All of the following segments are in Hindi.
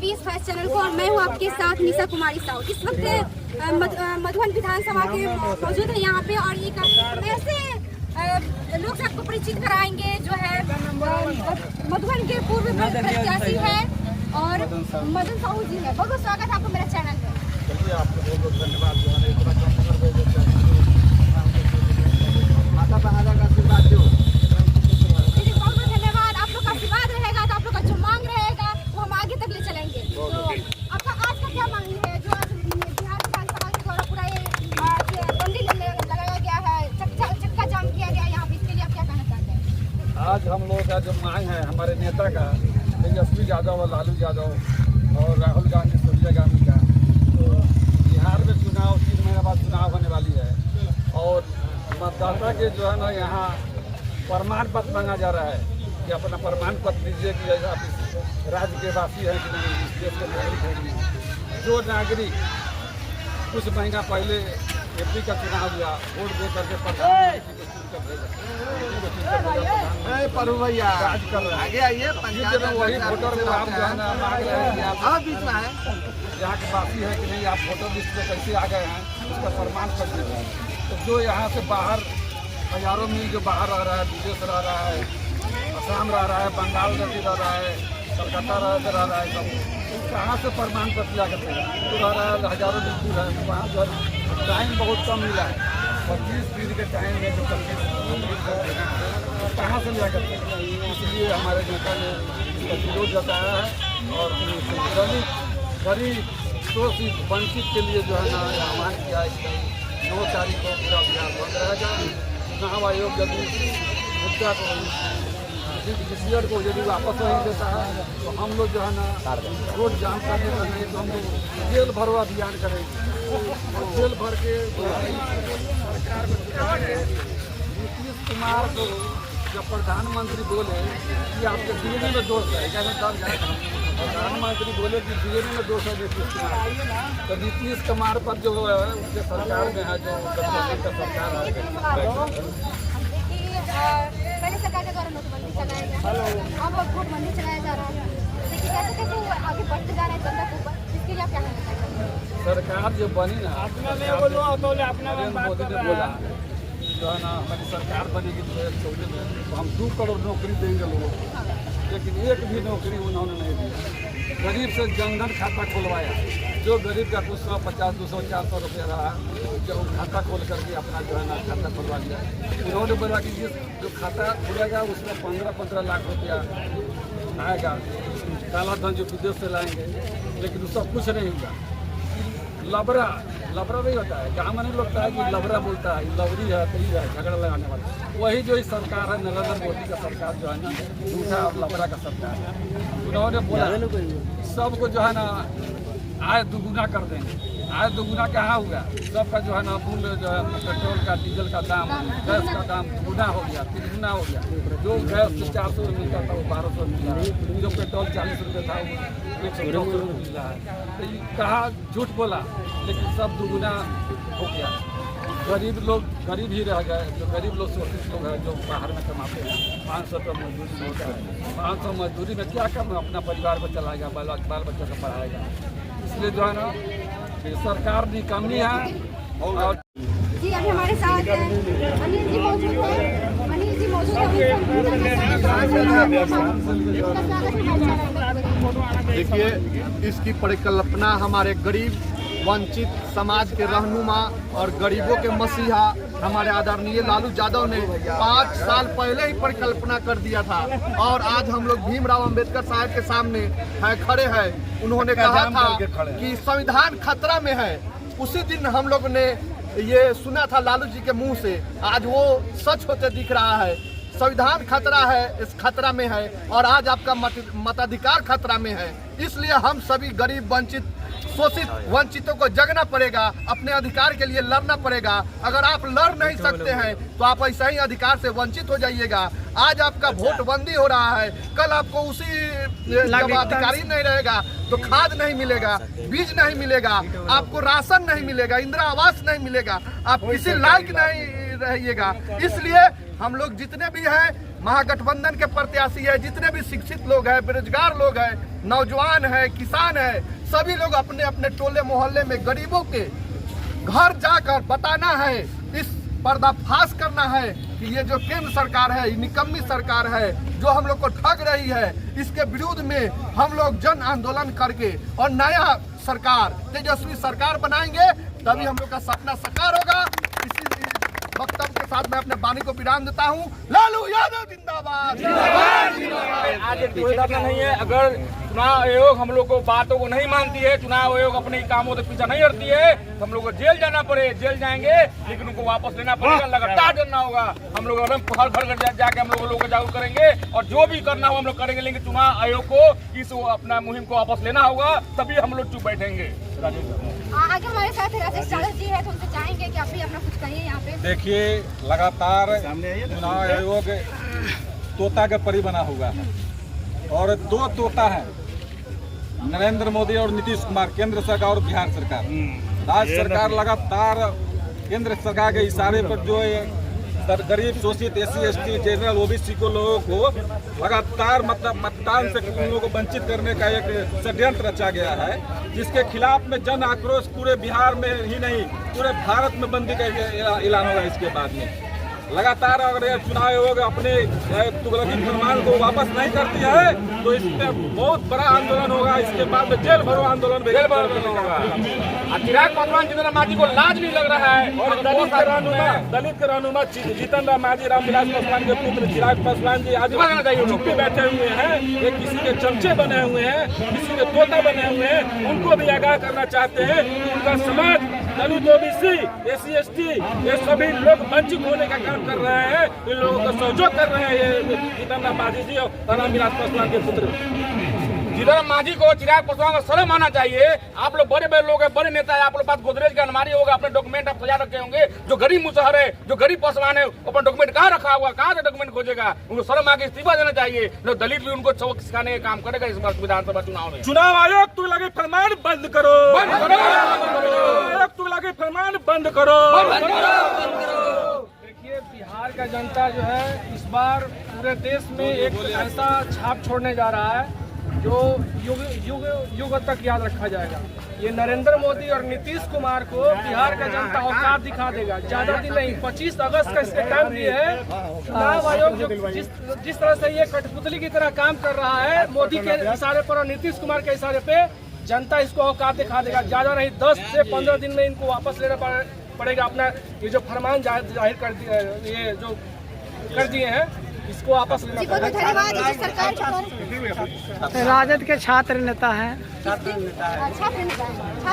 वीएस फास्ट चैनल को, और मैं हूँ आपके साथ निशा कुमारी साहू। इस वक्त मधुबन विधानसभा के मौजूद है यहाँ पे, और एक ऐसे लोग से आपको परिचित कराएंगे जो है मधुबन के पूर्व प्रत्याशी है और मदन साहू जी है। बहुत बहुत स्वागत है आपको मेरे चैनल पे। चलिए आपको बहुत बहुत धन्यवाद जो है माता बहादुर का आशीर्वाद दो। बहुत बहुत धन्यवाद। आप लोग का आशीर्वाद रहेगा तो आप लोग का जो मांग रहेगा वो हम आगे तक ले चलेंगे। तो आपका आज का क्या मांग है जो आज बिहार विधानसभा के द्वारा पूरा ये बंदी लगाया गया है, चक्का जाम किया गया यहाँ पे, इसके लिए आप क्या कहना चाहते हैं? आज हम लोग का जो मांग है हमारे नेता का तेजस्वी यादव और लालू यादव और राहुल गांधी सोनिया गांधी का, तो बिहार में चुनाव 3 महीने बाद चुनाव होने वाली है और मतदाता के जो है ना यहाँ प्रमाण पत्र मांगा जा रहा है कि अपना प्रमाण पत्र दीजिए कि आप इस राज्य के वासी हैं कि नहीं, इस देश के नागरिक हैं कि नहीं। जो नागरिक कुछ महीना पहले एमपी का चुनाव हुआ, वोट दे करके प्रधानमंत्री को चुन कर भेजा, राज कर रहा है। वही वोटर को आप जो है ना मांग रहे हैं कि आप बीच में है यहाँ के वासी है कि नहीं, आप वोटर लिस्ट में कैसे आ गए हैं, उसका प्रमाण पत्र दीजिए। तो जो यहाँ से बाहर हजारों मील जो बाहर रह रहा है, विदेश रह रहा है, असम रह रहा है, बंगाल रह रहा है, कलकत्ता रह रहा है, सब कहाँ से प्रमाण पत्र ला करते हैं? तो रह रहा है हजारों मील दूर है, वहाँ जो टाइम बहुत कम मिला है, 25 दिन के टाइम में जो कहाँ से लिया करते हैं? इसलिए हमारे नेता ने इसका विरोध जताया है और गरीब शोषित वंचित के लिए जो है ना आह्वान किया है। 9 तारीख को पूरा बिहार बंद रहेगा। चुनाव आयोग यदि मुद्दा को डिसीजन को यदि वापस नहीं देता है तो हम लोग जो है ना रोड जाम करने का नहीं, तो हम लोग जेल भरो अभियान करेंगे और जेल भर के सरकार में नीतीश कुमार को जब प्रधानमंत्री बोले कि आपके डीएनए में दोष है, क्या प्रधानमंत्री बोले कि डीएनए में दोष है नीतीश कुमार, तो नीतीश कुमार पर जो है उसके सरकार में है जो गठबंधन का सरकार है। पहले सरकार के द्वारा नोटबंदी चलाया गया, अब वोटबंदी चलाया जा रहा है, देखिए कैसे कैसे वो आगे बढ़ते जा रहे हैं जनता के ऊपर, इसके लिए आप क्या कहना चाहते हैं? सरकार जो बनी ना, नरेंद्र मोदी ने बोला जो है ना हमारी सरकार बनेगी 2014 में तो हम 2 करोड़ नौकरी देंगे लोगों को, लेकिन एक भी नौकरी उन्होंने नहीं दी। गरीब से जनधन खाता खुलवाया, जो गरीब का कुछ 150, 200, 400 रुपया रहा जो खाता खोल करके अपना जो है ना खाता खुलवा लिया। उन्होंने बोला कि जो खाता खुलेगा उसमें 15-15 लाख रुपया आएगा, काला धन जो विदेश से लाएंगे, लेकिन उसका कुछ नहीं हुआ। लबरा नहीं होता है, गाँव में नहीं लगता है कि लबरा बोलता है, लवरी है, कई है झगड़ा लगाने वाला। वही जो इस सरकार है नरेंद्र मोदी का सरकार जो है ना झूठा और लबरा का सरकार है। उन्होंने बोला सबको जो है ना आय दुगुना कर देंगे। आय दुगुना कहाँ हुआ? सबका जो है ना मूल्य जो है पेट्रोल का, डीजल का दाम, गैस का दाम गुना हो गया, 3 गुना हो गया। जो गैस 400 में मिलता था वो 1200 मिल रहा है, जो पेट्रोल 40 रुपये था वो 110 रुपये मिल रहा है। तो कहा झूठ बोला, लेकिन सब दुगुना हो गया। गरीब लोग गरीब ही रह गए, जो गरीब लोग शोषित लोग हैं जो बाहर में कमाते हैं, 500 रुपये मजदूरी होता है, 500 मजदूरी में क्या करना, अपना परिवार को चलाएगा, बाल बच्चों को पढ़ाएगा। इसलिए जो है ना सरकार निकम्मी है। और जी अभी हमारे साथ अनिल जी मौजूद हैं। अनिल जी मौजूद हैं। देखिए, इसकी परिकल्पना हमारे गरीब वंचित समाज के रहनुमा और गरीबों के मसीहा हमारे आदरणीय लालू यादव ने 5 साल पहले ही परिकल्पना कर दिया था और आज हम लोग भीमराव अंबेडकर साहब के सामने खड़े हैं। उन्होंने कहा था कि संविधान खतरा में है। उसी दिन हम लोग ने ये सुना था लालू जी के मुंह से, आज वो सच होते दिख रहा है। संविधान खतरा है, इस खतरा में है और आज आपका मताधिकार खतरा में है। इसलिए हम सभी गरीब वंचित शोषित वंचितों को जगना पड़ेगा, अपने अधिकार के लिए लड़ना पड़ेगा। अगर आप लड़ नहीं सकते हैं तो आप ऐसा ही अधिकार से वंचित हो जाइएगा। आज आपका वोट बंदी हो रहा है, कल आपको उसी जब अधिकारी नहीं रहेगा तो खाद नहीं मिलेगा, बीज नहीं मिलेगा, आपको राशन नहीं मिलेगा, इंदिरा आवास नहीं मिलेगा, आप किसी लायक नहीं रहिएगा। इसलिए हम लोग जितने भी हैं महागठबंधन के प्रत्याशी है, जितने भी शिक्षित लोग हैं, बेरोजगार लोग हैं, नौजवान है, किसान है, सभी लोग अपने अपने टोले मोहल्ले में गरीबों के घर जाकर बताना है, इस पर्दाफाश करना है कि ये जो केंद्र सरकार है, ये निकम्मी सरकार है जो हम लोग को ठग रही है। इसके विरुद्ध में हम लोग जन आंदोलन करके और नया सरकार, तेजस्वी सरकार बनाएंगे, तभी हम लोग का सपना साकार होगा। इसी वक्तव्य के साथ मैं अपने वाणी को विराम देता हूँ। लालू यादव जिंदाबाद। आज दुविधा में नहीं है, अगर चुनाव आयोग हम लोग को बातों को नहीं मानती है, चुनाव आयोग अपने कामों से पीछा नहीं हटती है, तो हम लोग को जेल जाना पड़े, जेल जाएंगे, लेकिन उनको वापस लेना पड़ेगा, लगातार करना होगा। हम लोग घर घर जाके हम लोगों को जागरूक करेंगे और जो भी करना हो हम लोग करेंगे, लेकिन चुनाव आयोग को इस अपना मुहिम को वापस लेना होगा, तभी हम लोग चुप बैठेंगे। आगे हमारे साथ राजेश चावल जी है, तो उनसे चाहेंगे कि आप भी अपना कुछ कहिए यहाँ पे। देखिए, लगातार चुनाव आयोग तोता का परी बना हुआ है और दो तोता है, नरेंद्र मोदी और नीतीश कुमार, केंद्र सरकार और बिहार सरकार। राज्य सरकार लगातार केंद्र सरकार के इशारे पर जो गरीब शोषित SC ST जनरल OBC को लोगों को लगातार मतदान से उन लोगों को वंचित करने का एक षड्यंत्र रचा गया है, जिसके खिलाफ में जन आक्रोश पूरे बिहार में ही नहीं पूरे भारत में बंदी का ऐलान होगा। इसके बाद में लगातार अगर यह चुनाव आयोग अपने तुगलकी फरमान को वापस नहीं करती है तो इसमें बहुत बड़ा आंदोलन होगा। इसके बाद में जेल भरो आंदोलन होगा। चिराग पासवान जितेंद्र मांझी को लाज नहीं लग रहा है और दलित के रहनुमा जितेंद्र मांझी, रामविलास पासवान के पुत्र चिराग पासवान जी आज चुप पे बैठे हुए हैं, एक किसी के चमचे बने हुए हैं, किसी के तोता बने हुए हैं, उनको भी आगाह करना चाहते हैं कि उनका समाज दलित OBC SC ST ये सभी लोग वंचित होने का काम कर रहे हैं, इन लोगों का सहयोग कर रहे हैं ये जितेंद्र मांझी जी और रामविलास पासवान के पुत्र। जितेंद्र मांझी को चिराग पासवान का सलाम आना चाहिए। आप लोग बड़े बड़े लोग हैं, बड़े नेता है, आप लोग पास गोदरेज का अलमारी होगा, अपने डॉक्यूमेंट आप सजा रखे होंगे। जो गरीब मुसहर है, जो गरीब पासवान है, अपना डॉक्यूमेंट कहाँ रखा हुआ, कहाँ से डॉक्यूमेंट खोजेगा? उनको शर्म आके इस्तीफा देना चाहिए। दलित भी उनको सबक सिखाने का काम करेगा इस बार विधानसभा चुनाव में। चुनाव आयोग तुगलकी फरमान बंद करो, आयोग तुगलकी फरमान बंद करो। देखिए, बिहार का जनता जो है इस बार पूरे देश में एक ऐसा छाप छोड़ने जा रहा है जो युग तक याद रखा जाएगा। ये नरेंद्र मोदी और नीतीश कुमार को बिहार का जनता औकात दिखा देगा। ज्यादा दिन नहीं, 25 अगस्त का इसके टाइम दिए है। चुनाव आयोग जो जिस तरह से ये कठपुतली की तरह काम कर रहा है, मोदी के इशारे पर और नीतीश कुमार के इशारे पे जनता इसको औकात दिखा देगा। ज्यादा नहीं, 10 से 15 दिन में इनको वापस लेना पड़ेगा। अपना ये जो फरमान जाहिर कर दिए, ये जो कर दिए हैं, इसको वापस लेना पड़ेगा। राजद के छात्र नेता है, छात्र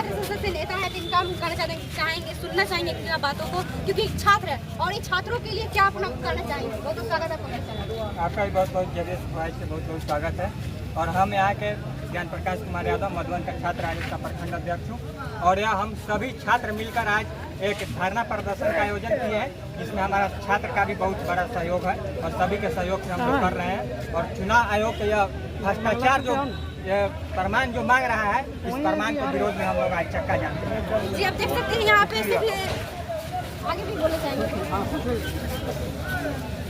संसद से नेता है, जिनका हम करना चाहेंगे, सुनना चाहेंगे इन बातों को, क्योंकि छात्र है और इन छात्रों के लिए क्या अपना करना चाहेंगे। बहुत स्वागत है आपका भी बहुत बहुत जगह से बहुत स्वागत है। और हम यहाँ के ज्ञान प्रकाश कुमार यादव मधुबन का छात्र आयोग का प्रखंड अध्यक्ष हूँ और यह हम सभी छात्र मिलकर आज एक धरना प्रदर्शन का आयोजन किए हैं, जिसमें हमारा छात्र का भी बहुत बड़ा सहयोग है और सभी के सहयोग से हम लोग कर रहे हैं। और चुनाव आयोग के यह भ्रष्टाचार जो फरमान जो मांग रहा है, इस फरमान के विरोध में हम लोग आज चक्का जाते हैं। जी, आप देख सकते हैं यहाँ पे आगे भी बोले जाएंगे।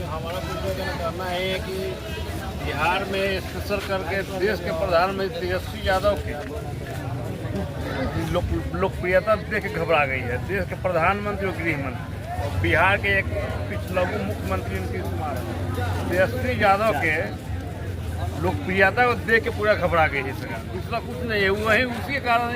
हमारा करना है कि बिहार में स्पेशल करके देश के प्रधानमंत्री तेजस्वी यादव की लोकप्रियता देख के घबरा गई है। देश के प्रधानमंत्री और गृह मंत्री और बिहार के एक पिछलगू मुख्यमंत्री नीतीश कुमार तेजस्वी यादव के लोकप्रियता को देख के पूरा घबरा गई है सरकार। दूसरा कुछ नहीं है, वही उसी के कारण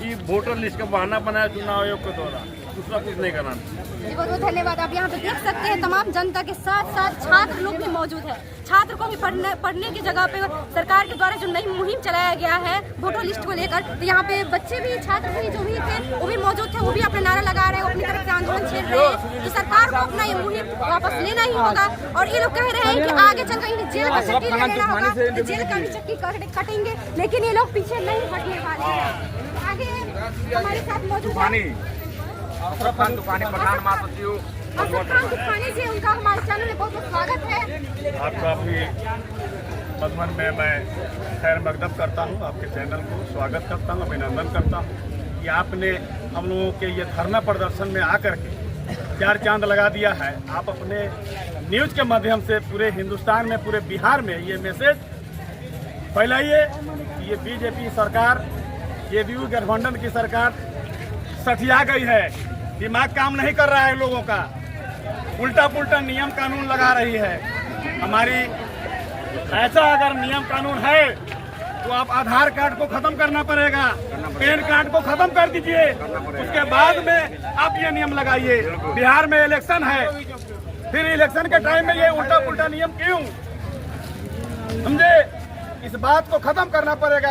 ही वोटर लिस्ट का बहाना बनाया चुनाव आयोग के द्वारा, दूसरा कुछ नहीं करना। जी, बहुत बहुत धन्यवाद। आप यहाँ पे देख सकते हैं तमाम जनता के साथ साथ छात्र लोग भी मौजूद है। छात्र को भी पढ़ने की जगह पे सरकार के द्वारा जो नई मुहिम चलाया गया है वोटर लिस्ट को लेकर, तो यहाँ पे बच्चे भी, छात्र भी जो भी थे वो भी मौजूद थे, वो भी अपना नारा लगा रहे हैं, अपनी तरफ से आंदोलन छेड़ रहे हैं। तो सरकार को अपना ये मुहिम वापस लेना ही होगा। और ये लोग कह रहे हैं कि आगे चलकर इन्हें जेल का चक्की लगेगा होगा, तो जेल का भी चक्की कटेंगे, लेकिन ये लोग पीछे नहीं हटने वाले हैं। आगे हमारे साथ मौजूद है अशरफ खान तूफानी, प्रधान महासचिव। अशरफ खान तूफानी जी, उनका हमारे चैनल में बहुत बहुत स्वागत है। आपका भी मधुबन में मैं खैर मकदम करता हूँ, आपके चैनल को स्वागत करता हूँ, अभिनंदन करता हूँ कि आपने हम लोगों के ये धरना प्रदर्शन में आकर के चार चांद लगा दिया है। आप अपने न्यूज के माध्यम से पूरे हिंदुस्तान में, पूरे बिहार में ये मैसेज फैलाइए कि ये बीजेपी सरकार, जेडीयू गठबंधन की सरकार सठिया गई है, दिमाग काम नहीं कर रहा है लोगों का, उल्टा पुल्टा नियम कानून लगा रही है। हमारी ऐसा अगर नियम कानून है तो आप आधार कार्ड को खत्म करना पड़ेगा, पैन कार्ड को खत्म कर दीजिए, उसके बाद में आप ये नियम लगाइए। बिहार में इलेक्शन है, फिर इलेक्शन के टाइम में ये उल्टा पुल्टा नियम क्यों? समझे? इस बात को खत्म करना पड़ेगा।